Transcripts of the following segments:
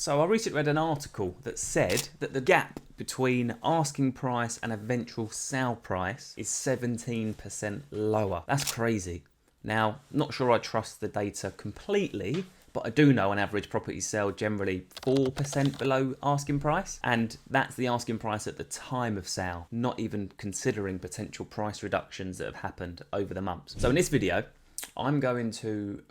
So I recently read an article that said that the gap between asking price and eventual sale price is 17% lower. That's crazy. Now, not sure I trust the data completely, but I do know on average properties sell generally 4% below asking price, and that's the asking price at the time of sale, not even considering potential price reductions that have happened over the months. So in this video, I'm going to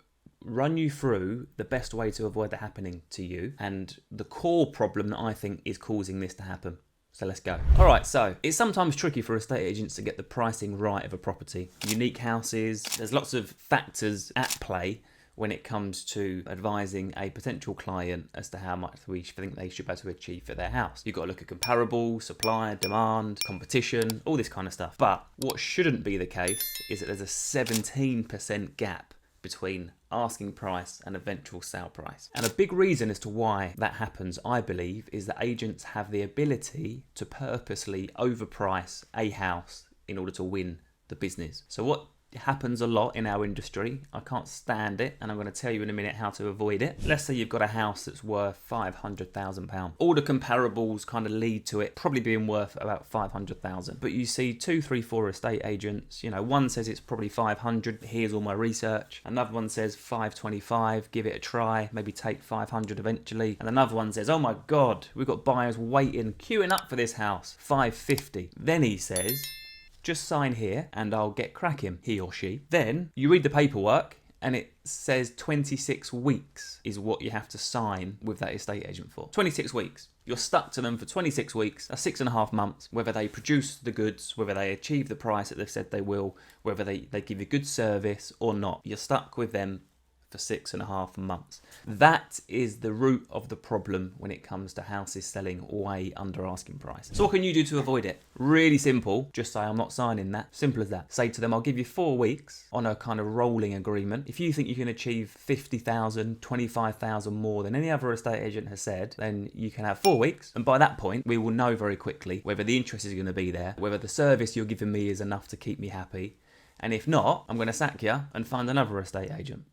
run you through the best way to avoid that happening to you and the core problem that I think is causing this to happen. So let's go. All right, so it's sometimes tricky for estate agents to get the pricing right of a property. Unique houses, there's lots of factors at play when it comes to advising a potential client as to how much we think they should be able to achieve for their house. You've got to look at comparables, supply, demand, competition, all this kind of stuff. But what shouldn't be the case is that there's a 17% gap between asking price and eventual sale price. And a big reason as to why that happens, I believe, is that agents have the ability to purposely overprice a house in order to win the business. So what happens a lot in our industry, I can't stand it, and I'm going to tell you in a minute how to avoid it. Let's say you've got a house that's worth £500,000. All the comparables kind of lead to it probably being worth about £500,000. But you see 2, 3, 4 estate agents, one says it's probably 500, here's all my research. Another one says 525, give it a try, maybe take 500 eventually. And another one says, oh my God, we've got buyers waiting, queuing up for this house, 550. Then he says, just sign here and I'll get cracking, he or she. Then you read the paperwork and it says 26 weeks is what you have to sign with that estate agent for. 26 weeks. You're stuck to them for 26 weeks, that's 6.5 months, whether they produce the goods, whether they achieve the price that they've said they will, whether they give you good service or not. You're stuck with them for 6.5 months. That is the root of the problem when it comes to houses selling way under asking price. So what can you do to avoid it? Really simple. Just say, I'm not signing that. Simple as that. Say to them, I'll give you 4 weeks on a kind of rolling agreement. If you think you can achieve 50,000, 25,000 more than any other estate agent has said, then you can have 4 weeks. And by that point, we will know very quickly whether the interest is going to be there, whether the service you're giving me is enough to keep me happy. And if not, I'm going to sack you and find another estate agent.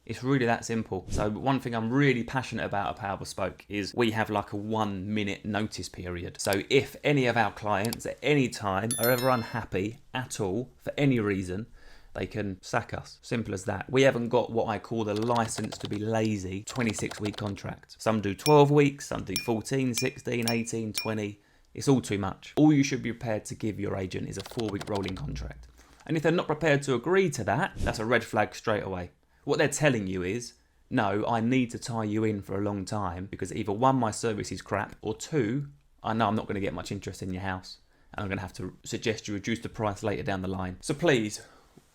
It's really that simple. So one thing I'm really passionate about at Bespoke is we have like a 1 minute notice period. So if any of our clients at any time are ever unhappy at all for any reason, they can sack us. Simple as that. We haven't got what I call the license to be lazy 26-week contract. Some do 12 weeks, some do 14, 16, 18, 20. It's all too much. All you should be prepared to give your agent is a 4-week rolling contract. And if they're not prepared to agree to that, that's a red flag straight away. What they're telling you is, no, I need to tie you in for a long time because either 1, my service is crap, or 2, I know I'm not going to get much interest in your house and I'm going to have to suggest you reduce the price later down the line. So please,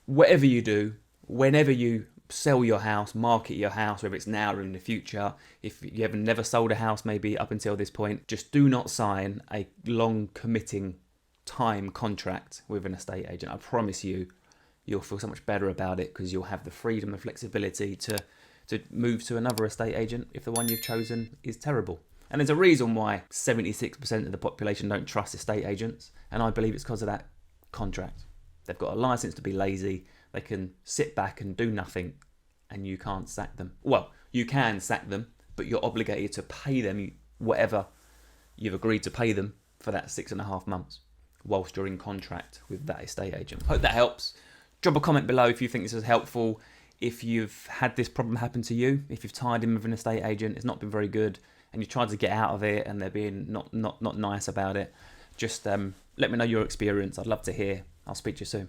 whatever you do, whenever you sell your house, market your house, whether it's now or in the future, if you have never sold a house maybe up until this point, just do not sign a long committing time contract with an estate agent. I promise you, you'll feel so much better about it because you'll have the freedom and flexibility to move to another estate agent if the one you've chosen is terrible. And there's a reason why 76% of the population don't trust estate agents, and I believe it's because of that contract. They've got a license to be lazy, they can sit back and do nothing, and you can't sack them. Well, you can sack them, but you're obligated to pay them whatever you've agreed to pay them for that 6.5 months whilst you're in contract with that estate agent. Hope that helps. Drop a comment below if you think this is helpful. If you've had this problem happen to you, if you've tied in with an estate agent, it's not been very good, and you tried to get out of it and they're being not nice about it, just let me know your experience. I'd love to hear. I'll speak to you soon.